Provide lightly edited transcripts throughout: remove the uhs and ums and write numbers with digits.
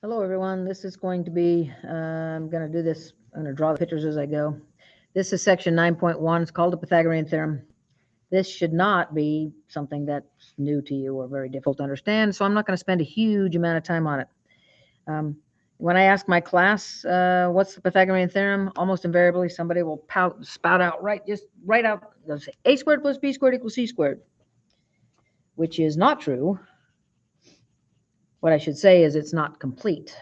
Hello, everyone. This is going to be, I'm going to do this, I'm going to draw the pictures as I go. This is section 9.1. It's called the Pythagorean theorem. This should not be something that's new to you or very difficult to understand, so I'm not going to spend a huge amount of time on it. When I ask my class, what's the Pythagorean theorem, almost invariably somebody will spout out right out, they'll say a squared plus b squared equals c squared, which is not true. What I should say is it's not complete.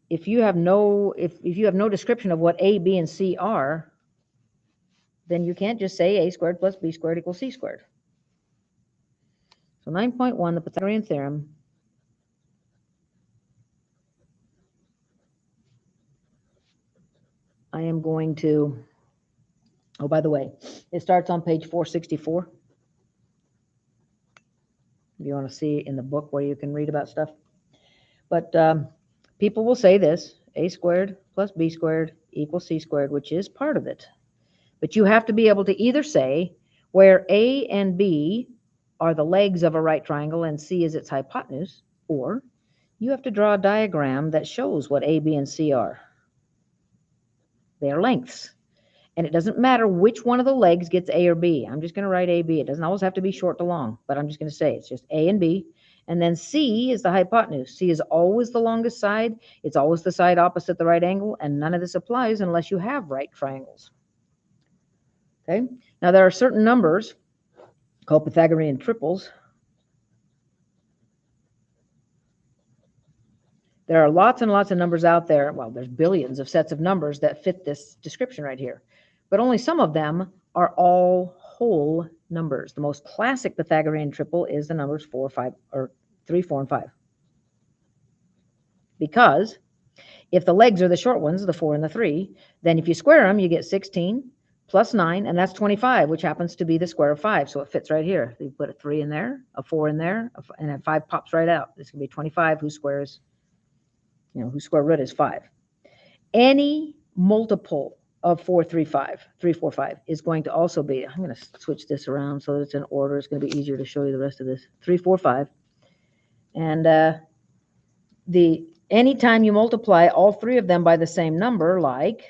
If you have no description of what a, b, and c are, then you can't just say a squared plus b squared equals c squared. So 9.1, the Pythagorean theorem. I am going to, oh, by the way, it starts on page 464. If you want to see in the book where you can read about stuff. But people will say this, a squared plus b squared equals c squared, which is part of it. But you have to be able to either say where a and b are the legs of a right triangle and c is its hypotenuse, or you have to draw a diagram that shows what a, b, and c are. They are lengths. And it doesn't matter which one of the legs gets a or b. I'm just going to write a, b. It doesn't always have to be short to long, but I'm just going to say it's just a and b. And then c is the hypotenuse. C is always the longest side. It's always the side opposite the right angle, and none of this applies unless you have right triangles. Okay? Now, there are certain numbers called Pythagorean triples. There are lots and lots of numbers out there. Well, there's billions of sets of numbers that fit this description right here. But only some of them are all whole numbers. The most classic Pythagorean triple is the numbers 4, 5, or 3, 4, and 5. Because if the legs are the short ones, the 4 and the 3, then if you square them, you get 16 plus 9, and that's 25, which happens to be the square of 5. So it fits right here. You put a 3 in there, a 4 in there, and a 5 pops right out. This can be 25, whose square root is 5. Any multiple of 4, 3, 5 is going to also be, I'm going to switch this around so that it's in order. It's going to be easier to show you the rest of this. 3, 4, 5. And anytime you multiply all three of them by the same number, like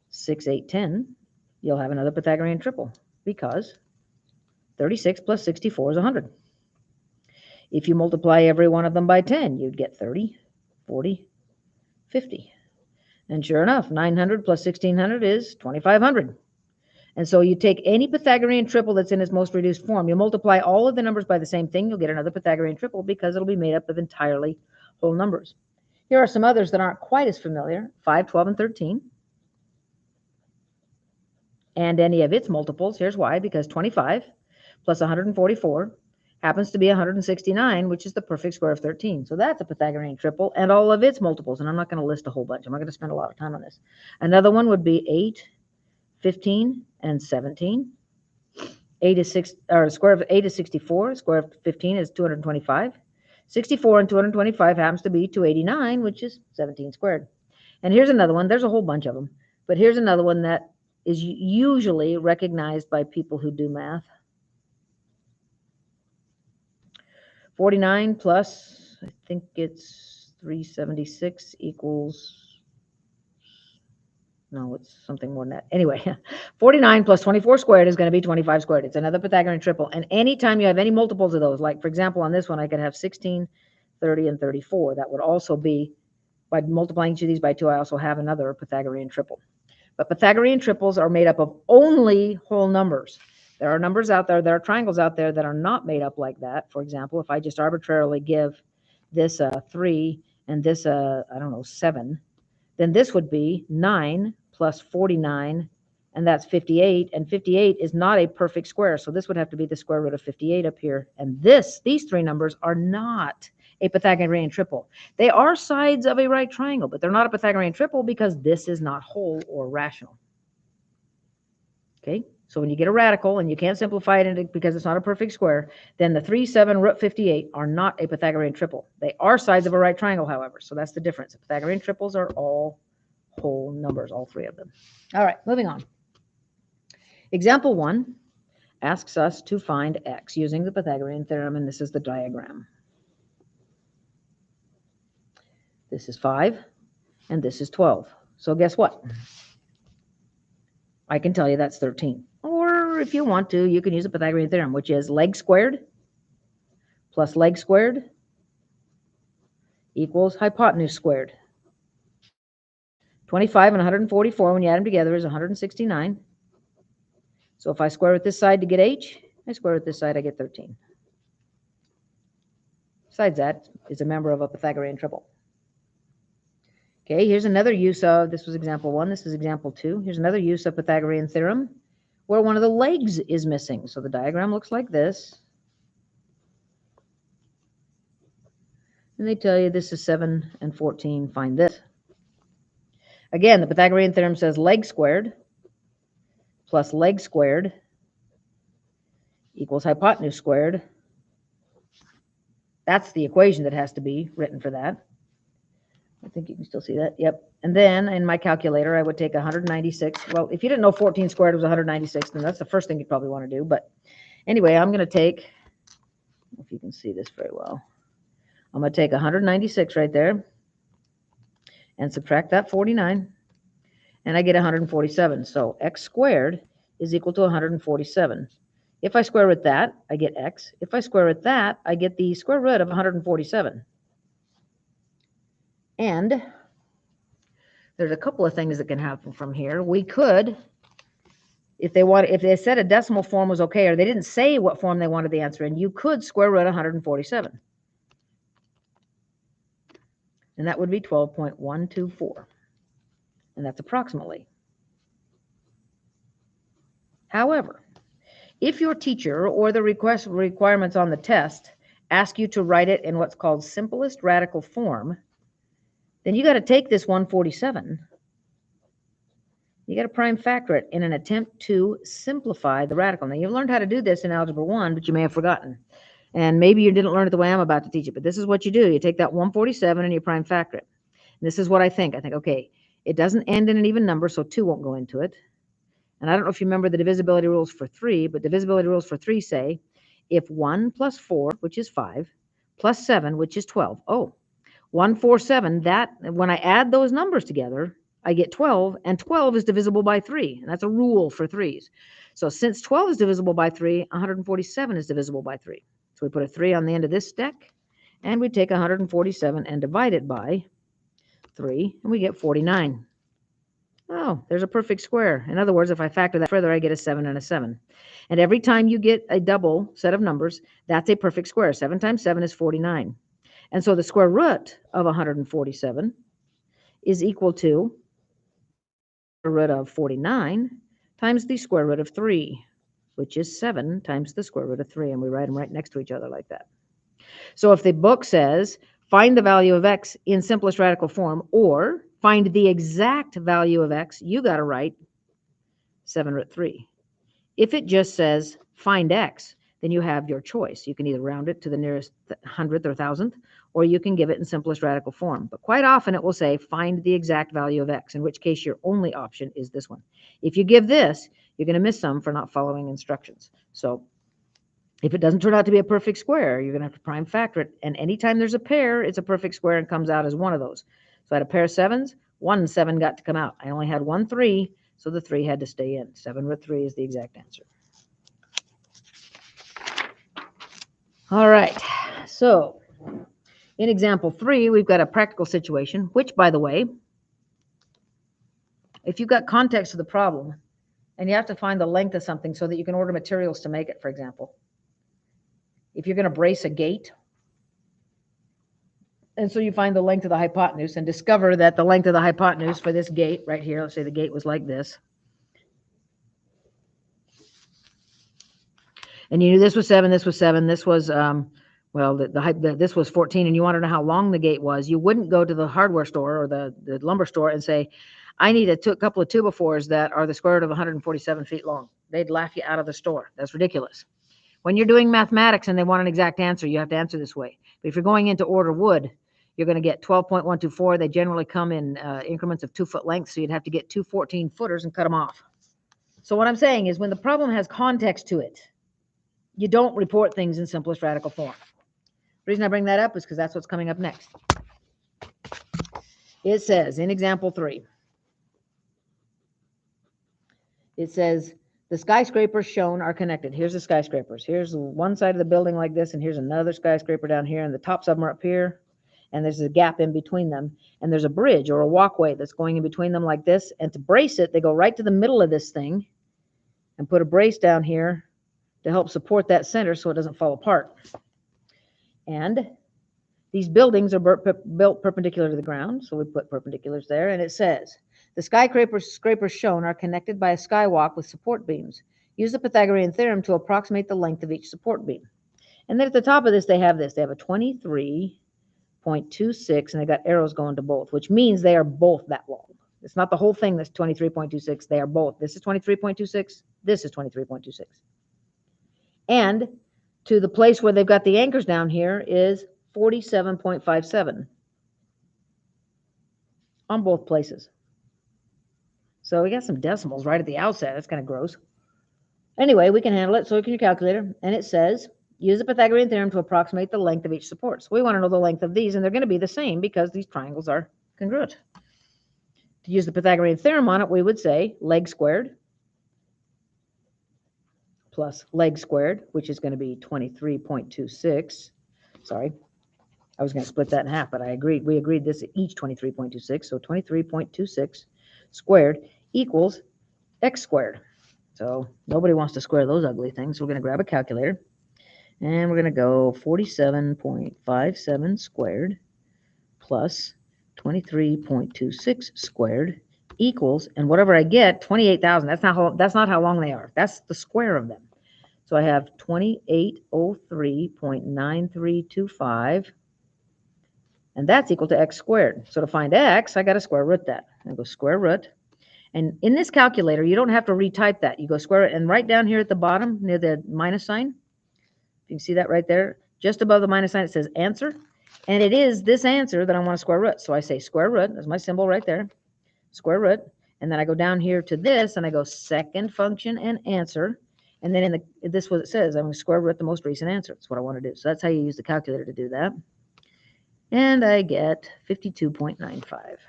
6, 8, 10, you'll have another Pythagorean triple, because 36 plus 64 is 100. If you multiply every one of them by 10, you'd get 30, 40, 50. And sure enough, 900 plus 1600 is 2500. And so you take any Pythagorean triple that's in its most reduced form, you multiply all of the numbers by the same thing, you'll get another Pythagorean triple, because it'll be made up of entirely whole numbers. Here are some others that aren't quite as familiar: 5, 12, and 13. And any of its multiples. Here's why: because 25 plus 144 happens to be 169, which is the perfect square of 13. So that's a Pythagorean triple, and all of its multiples. And I'm not going to list a whole bunch. I'm not going to spend a lot of time on this. Another one would be 8, 15, and 17. 8 is 6, or square of 8 is 64. Square of 15 is 225. 64 and 225 happens to be 289, which is 17 squared. And here's another one. There's a whole bunch of them, but here's another one that is usually recognized by people who do math. 49 plus, I think it's 376 equals, no, it's something more than that. Anyway, 49 plus 24 squared is going to be 25 squared. It's another Pythagorean triple. And anytime you have any multiples of those, like for example on this one, I could have 16, 30, and 34. That would also be, by multiplying each of these by 2, I also have another Pythagorean triple. But Pythagorean triples are made up of only whole numbers. There are numbers out there, there are triangles out there that are not made up like that. For example, if I just arbitrarily give this a 3 and this a, 7, then this would be 9 plus 49, and that's 58. And 58 is not a perfect square, so this would have to be the square root of 58 up here. And these three numbers are not a Pythagorean triple. They are sides of a right triangle, but they're not a Pythagorean triple because this is not whole or rational. Okay, so when you get a radical and you can't simplify it because it's not a perfect square, then the 3, 7, root 58 are not a Pythagorean triple. They are sides of a right triangle, however, so that's the difference. The Pythagorean triples are all whole numbers, all three of them. All right, moving on. Example 1 asks us to find x using the Pythagorean theorem, and this is the diagram. This is 5, and this is 12. So guess what? I can tell you that's 13. Or if you want to, you can use a Pythagorean theorem, which is leg squared plus leg squared equals hypotenuse squared. 25 and 144, when you add them together, is 169. So if I square root this side to get h, I square root this side, I get 13. Besides that, it's a member of a Pythagorean triple. Okay, here's another use of, this was example 1, this is example 2. Here's another use of Pythagorean theorem where one of the legs is missing. So the diagram looks like this. And they tell you this is 7 and 14, find this. Again, the Pythagorean theorem says leg squared plus leg squared equals hypotenuse squared. That's the equation that has to be written for that. I think you can still see that. Yep. And then in my calculator, I would take 196. Well, if you didn't know 14 squared was 196, then that's the first thing you'd probably want to do. But anyway, I'm going to take, if you can see this very well, I'm going to take 196 right there and subtract that 49, and I get 147. So x squared is equal to 147. If I square root that, I get x. If I square root that, I get the square root of 147. And there's a couple of things that can happen from here. We could, if they said a decimal form was okay, or they didn't say what form they wanted the answer in, you could square root 147. And that would be 12.124. And that's approximately. However, if your teacher or the requirements on the test ask you to write it in what's called simplest radical form, then you got to take this 147. You got to prime factor it in an attempt to simplify the radical. Now, you've learned how to do this in Algebra 1, but you may have forgotten. And maybe you didn't learn it the way I'm about to teach it, but this is what you do. You take that 147 and you prime factor it. And this is what I think. I think, okay, it doesn't end in an even number, so 2 won't go into it. And I don't know if you remember the divisibility rules for 3, but divisibility rules for 3 say if 1 plus 4, which is 5, plus 7, which is 12. Oh, 147, that, when I add those numbers together, I get 12, and 12 is divisible by 3. And that's a rule for 3s. So since 12 is divisible by 3, 147 is divisible by 3. So we put a 3 on the end of this stack, and we take 147 and divide it by 3, and we get 49. Oh, there's a perfect square. In other words, if I factor that further, I get a 7 and a 7. And every time you get a double set of numbers, that's a perfect square. 7 times 7 is 49. And so the square root of 147 is equal to the root of 49 times the square root of 3, which is 7 times the square root of 3. And we write them right next to each other like that. So if the book says, find the value of x in simplest radical form, or find the exact value of x, you got to write 7 root 3. If it just says, find x, then you have your choice. You can either round it to the nearest 100th or 1000th, or you can give it in simplest radical form. But quite often it will say, find the exact value of x, in which case your only option is this one. If you give this, you're going to miss some for not following instructions. So if it doesn't turn out to be a perfect square, you're going to have to prime factor it. And anytime there's a pair, it's a perfect square and comes out as one of those. So I had a pair of 7s, 1 and 7 got to come out. I only had 1 3, so the 3 had to stay in. 7 root 3 is the exact answer. All right, so in example 3, we've got a practical situation, which, by the way, if you've got context of the problem and you have to find the length of something so that you can order materials to make it, for example, if you're going to brace a gate, and so you find the length of the hypotenuse and discover that the length of the hypotenuse for this gate right here, let's say the gate was like this, and you knew this was 7, this was 7, this was this was 14, and you want to know how long the gate was, you wouldn't go to the hardware store or the lumber store and say, I need a couple of 2x4s that are the square root of 147 feet long. They'd laugh you out of the store. That's ridiculous. When you're doing mathematics and they want an exact answer, you have to answer this way. But if you're going in to order wood, you're going to get 12.124. They generally come in increments of 2 foot length, so you'd have to get 2 14-footers and cut them off. So what I'm saying is when the problem has context to it, you don't report things in simplest radical form. The reason I bring that up is because that's what's coming up next. It says in example 3, it says the skyscrapers shown are connected. Here's the skyscrapers. Here's one side of the building like this, and here's another skyscraper down here, and the tops of them are up here, and there's a gap in between them, and there's a bridge or a walkway that's going in between them like this, and to brace it, they go right to the middle of this thing and put a brace down here to help support that center so it doesn't fall apart. And these buildings are built perpendicular to the ground, so we put perpendiculars there, and it says, the skyscrapers shown are connected by a skywalk with support beams. Use the Pythagorean theorem to approximate the length of each support beam. And then at the top of this, they have this. They have a 23.26, and they got arrows going to both, which means they are both that long. It's not the whole thing that's 23.26. They are both. This is 23.26. This is 23.26. And to the place where they've got the anchors down here is 47.57 on both places. So we got some decimals right at the outset. That's kind of gross. Anyway, we can handle it. So look at your calculator, and it says, use the Pythagorean theorem to approximate the length of each support. So we want to know the length of these, and they're going to be the same because these triangles are congruent. To use the Pythagorean theorem on it, we would say leg squared plus leg squared, which is going to be 23.26. Sorry, I was going to split that in half, but I agreed. We agreed this is each 23.26, so 23.26 squared equals x squared. So nobody wants to square those ugly things. So we're going to grab a calculator, and we're going to go 47.57 squared plus 23.26 squared equals, and whatever I get, 28,000. That's not how long they are. That's the square of them. So I have 2803.9325, and that's equal to x squared. So to find x, I got to square root that. I go square root, and in this calculator, you don't have to retype that. You go square it, and right down here at the bottom near the minus sign, you can see that right there, just above the minus sign, it says answer, and it is this answer that I want to square root. So I say square root, that's my symbol right there, square root, and then I go down here to this, and I go second function and answer, and then this is what it says. I'm going to square root the most recent answer. That's what I want to do. So that's how you use the calculator to do that. And I get 52.95.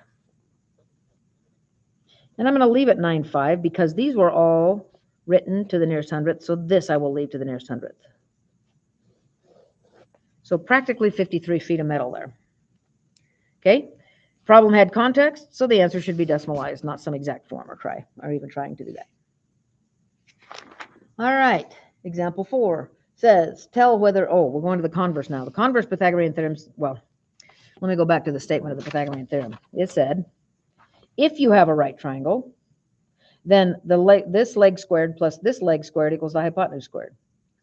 And I'm going to leave it 9.5 because these were all written to the nearest hundredth. So this I will leave to the nearest hundredth. So practically 53 feet of metal there. Okay. Problem had context, so the answer should be decimalized, not some exact form or even trying to do that. All right, example 4 says, tell whether, we're going to the converse now. The converse Pythagorean theorem, well, let me go back to the statement of the Pythagorean theorem. It said, if you have a right triangle, then this leg squared plus this leg squared equals the hypotenuse squared.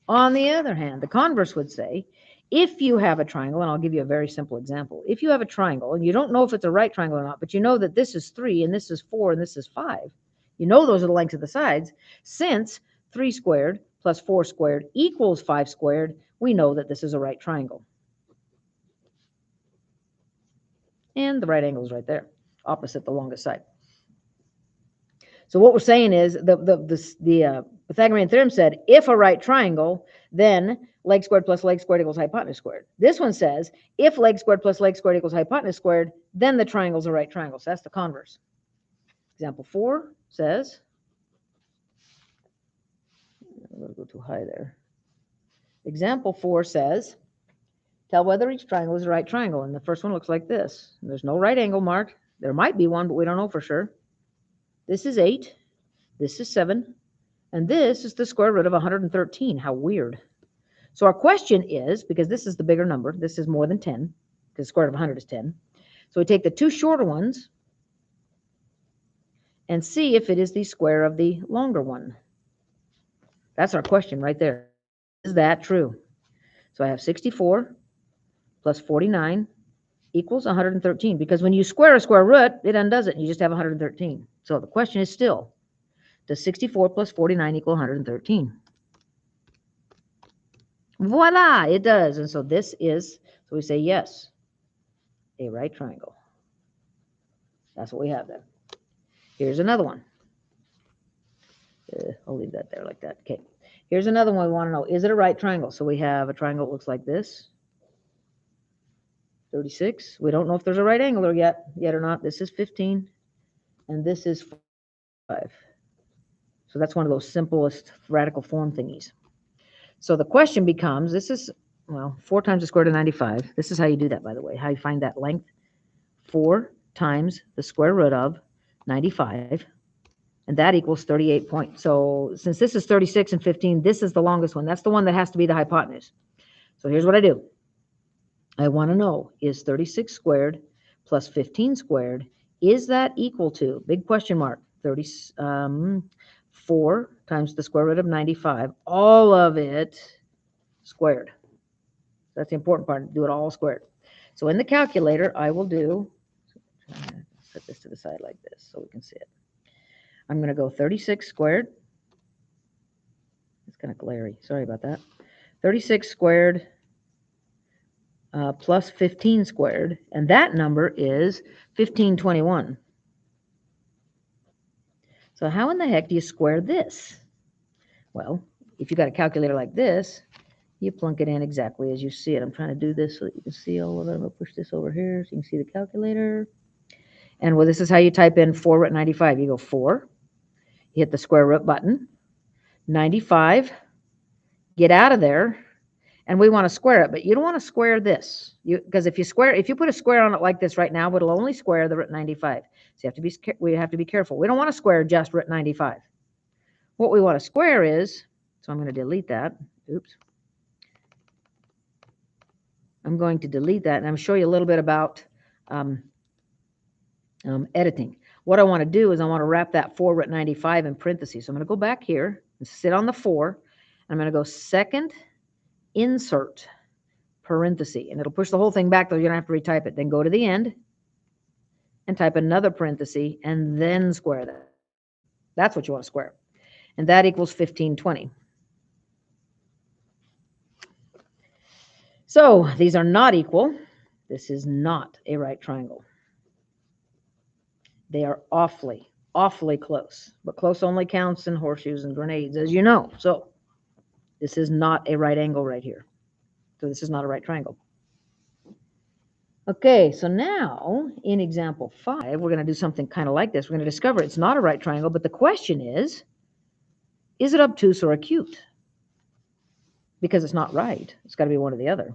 On the other hand, the converse would say, if you have a triangle, and I'll give you a very simple example. If you have a triangle, and you don't know if it's a right triangle or not, but you know that this is 3, and this is 4, and this is 5. You know those are the lengths of the sides. Since 3 squared plus 4 squared equals 5 squared, we know that this is a right triangle. And the right angle is right there, opposite the longest side. So what we're saying is the Pythagorean theorem said, if a right triangle, then leg squared plus leg squared equals hypotenuse squared. This one says, if leg squared plus leg squared equals hypotenuse squared, then the triangle's a right triangle. So that's the converse. Example 4 says, I'm going to go too high there. Example 4 says, tell whether each triangle is a right triangle. And the first one looks like this. And there's no right angle marked. There might be one, but we don't know for sure. This is 8. This is 7. And this is the square root of 113. How weird. So our question is, because this is the bigger number, this is more than 10, because the square root of 100 is 10. So we take the two shorter ones and see if it is the square of the longer one. That's our question right there. Is that true? So I have 64 plus 49 equals 113, because when you square a square root, it undoes it, and you just have 113. So the question is still, does 64 plus 49 equal 113? Voila, it does. And so this is, so we say yes, a right triangle. That's what we have there. Here's another one. I'll leave that there like that. Okay. Here's another one we want to know. Is it a right triangle? So we have a triangle that looks like this. 36. We don't know if there's a right angle yet or not. This is 15, and this is 5. So that's one of those simplest radical form thingies. So the question becomes, this is, well, 4 times the square root of 95. This is how you do that, by the way, how you find that length. 4 times the square root of 95, and that equals 38 points. So since this is 36 and 15, this is the longest one. That's the one that has to be the hypotenuse. So here's what I do. I want to know, is 36 squared plus 15 squared, is that equal to, big question mark, 4 times the square root of 95, all of it squared. That's the important part, do it all squared. So in the calculator, I will do, set this to the side like this so we can see it. I'm going to go 36 squared. It's kind of glary. Sorry about that. 36 squared plus 15 squared, and that number is 1521. So how in the heck do you square this? Well, if you got a calculator like this, you plunk it in exactly as you see it. I'm trying to do this so that you can see all of it. I'm going to push this over here so you can see the calculator. And well, this is how you type in 4 root 95. You go 4, you hit the square root button, 95, get out of there, and we want to square it, but you don't want to square this, because if you put a square on it like this right now, it'll only square the root 95. So we have to be careful. We don't want to square just root 95. What we want to square is, so I'm going to delete that. Oops. I'm going to delete that, and I'm going to show you a little bit about editing. What I want to do is I want to wrap that 4 root 95 in parentheses. So I'm going to go back here and sit on the 4. I'm going to go second insert parenthesis, and it'll push the whole thing back, though you don't have to retype it. Then go to the end and type another parenthesis and then square that. That's what you want to square. And that equals 1520. So these are not equal. This is not a right triangle. They are awfully, awfully close. But close only counts in horseshoes and grenades, as you know. So this is not a right angle right here. So this is not a right triangle. Okay, so now in example 5, we're going to do something kind of like this. We're going to discover it's not a right triangle, but the question is it obtuse or acute? Because it's not right. It's got to be one or the other.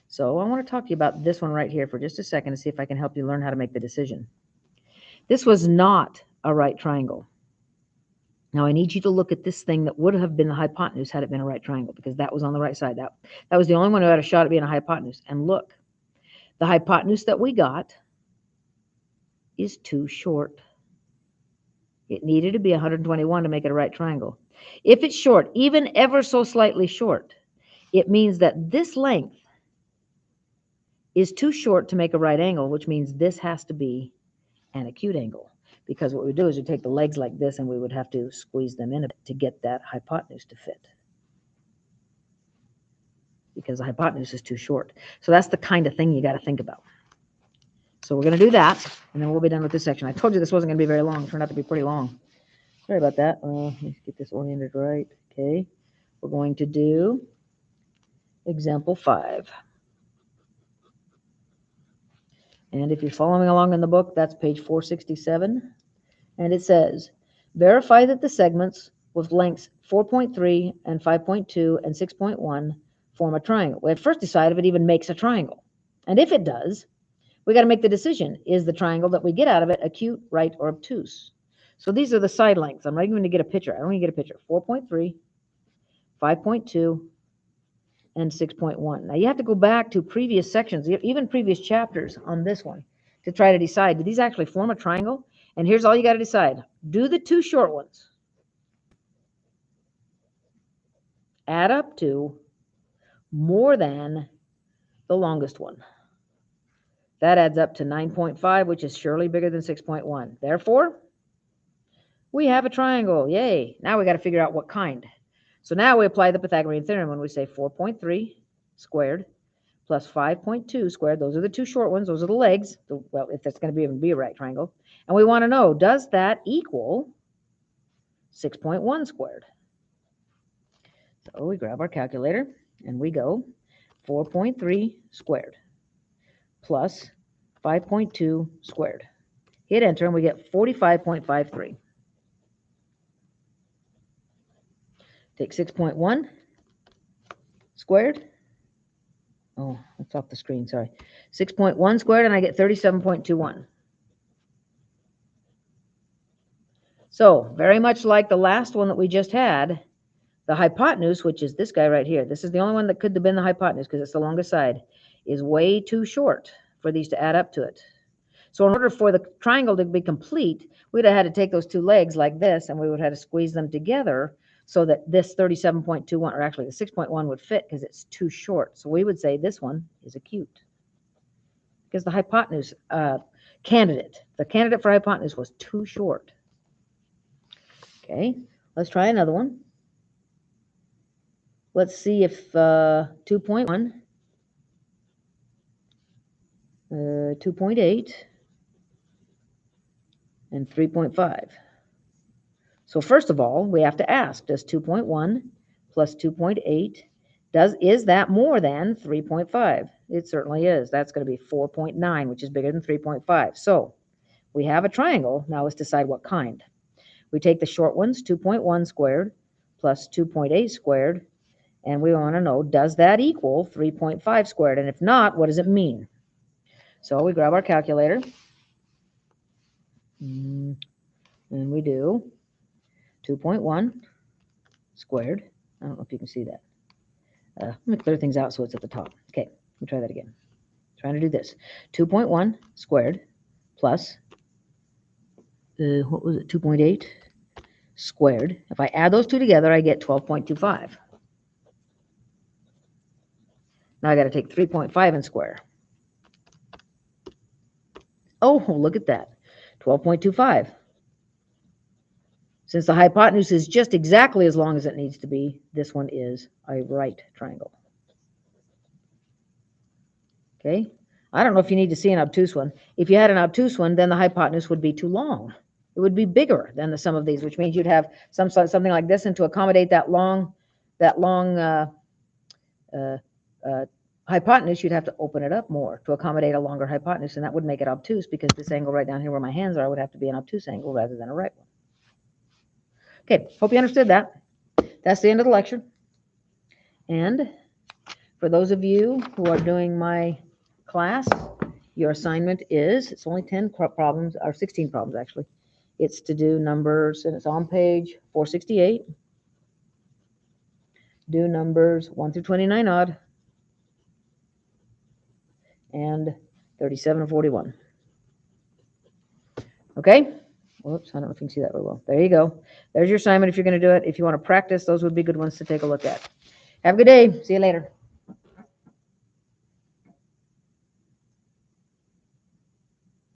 So I want to talk to you about this one right here for just a second to see if I can help you learn how to make the decision. This was not a right triangle. Now I need you to look at this thing that would have been the hypotenuse had it been a right triangle, because that was on the right side. That was the only one who had a shot at being a hypotenuse. And look, the hypotenuse that we got is too short. It needed to be 121 to make it a right triangle. If it's short, even ever so slightly short, it means that this length is too short to make a right angle, which means this has to be an acute angle. Because what we do is we take the legs like this and we would have to squeeze them in a bit to get that hypotenuse to fit. Because the hypotenuse is too short. So that's the kind of thing you got to think about. So we're going to do that, and then we'll be done with this section. I told you this wasn't going to be very long. It turned out to be pretty long. Sorry about that. Let's get this oriented right. Okay. We're going to do example 5. And if you're following along in the book, that's page 467. And it says, verify that the segments with lengths 4.3 and 5.2 and 6.1 form a triangle. We have to first decide if it even makes a triangle. And if it does, we got to make the decision. Is the triangle that we get out of it acute, right, or obtuse? So these are the side lengths. I'm not even going to get a picture. I don't even get a picture. 4.3, 5.2, and 6.1. Now you have to go back to previous sections, even previous chapters on this one, to try to decide, do these actually form a triangle? And here's all you got to decide. Do the two short ones add up to more than the longest one? That adds up to 9.5, which is surely bigger than 6.1. Therefore, we have a triangle. Yay. Now we got to figure out what kind. So now we apply the Pythagorean theorem when we say 4.3 squared plus 5.2 squared. Those are the two short ones. Those are the legs. Well, if that's going to even be a right triangle. And we want to know, does that equal 6.1 squared? So we grab our calculator and we go 4.3 squared plus 5.2 squared. Hit enter and we get 45.53. Take 6.1 squared. Oh, that's off the screen, sorry. 6.1 squared and I get 37.21. So very much like the last one that we just had, the hypotenuse, which is this guy right here, this is the only one that could have been the hypotenuse because it's the longest side, is way too short for these to add up to it. So in order for the triangle to be complete, we'd have had to take those two legs like this, and we would have had to squeeze them together so that this 37.21, or actually the 6.1 would fit because it's too short. So we would say this one is acute because the hypotenuse the candidate for hypotenuse was too short. Okay, let's try another one. Let's see if 2.1, 2.8, and 3.5. So first of all, we have to ask, does 2.1 plus 2.8, is that more than 3.5? It certainly is. That's going to be 4.9, which is bigger than 3.5. So we have a triangle. Now let's decide what kind. We take the short ones, 2.1 squared plus 2.8 squared, and we want to know, does that equal 3.5 squared? And if not, what does it mean? So we grab our calculator, and we do 2.1 squared. I don't know if you can see that. Let me clear things out so it's at the top. Okay, let me try that again. Trying to do this. 2.1 squared plus, what was it, 2.8 squared. If I add those two together, I get 12.25. Now I got to take 3.5 and square. Oh, look at that, 12.25. Since the hypotenuse is just exactly as long as it needs to be, this one is a right triangle. Okay, I don't know if you need to see an obtuse one. If you had an obtuse one, then the hypotenuse would be too long. It would be bigger than the sum of these, which means you'd have something like this, and to accommodate that long hypotenuse, you'd have to open it up more to accommodate a longer hypotenuse, and that would make it obtuse because this angle right down here where my hands are would have to be an obtuse angle rather than a right one. Okay, hope you understood that. That's the end of the lecture. And for those of you who are doing my class, your assignment is, it's only 10 problems, or 16 problems actually. It's to do numbers, and it's on page 468. Do numbers 1 through 29 odd, and 37 and 41. Okay? Whoops, I don't know if you can see that very well. There you go. There's your assignment if you're going to do it. If you want to practice, those would be good ones to take a look at. Have a good day. See you later.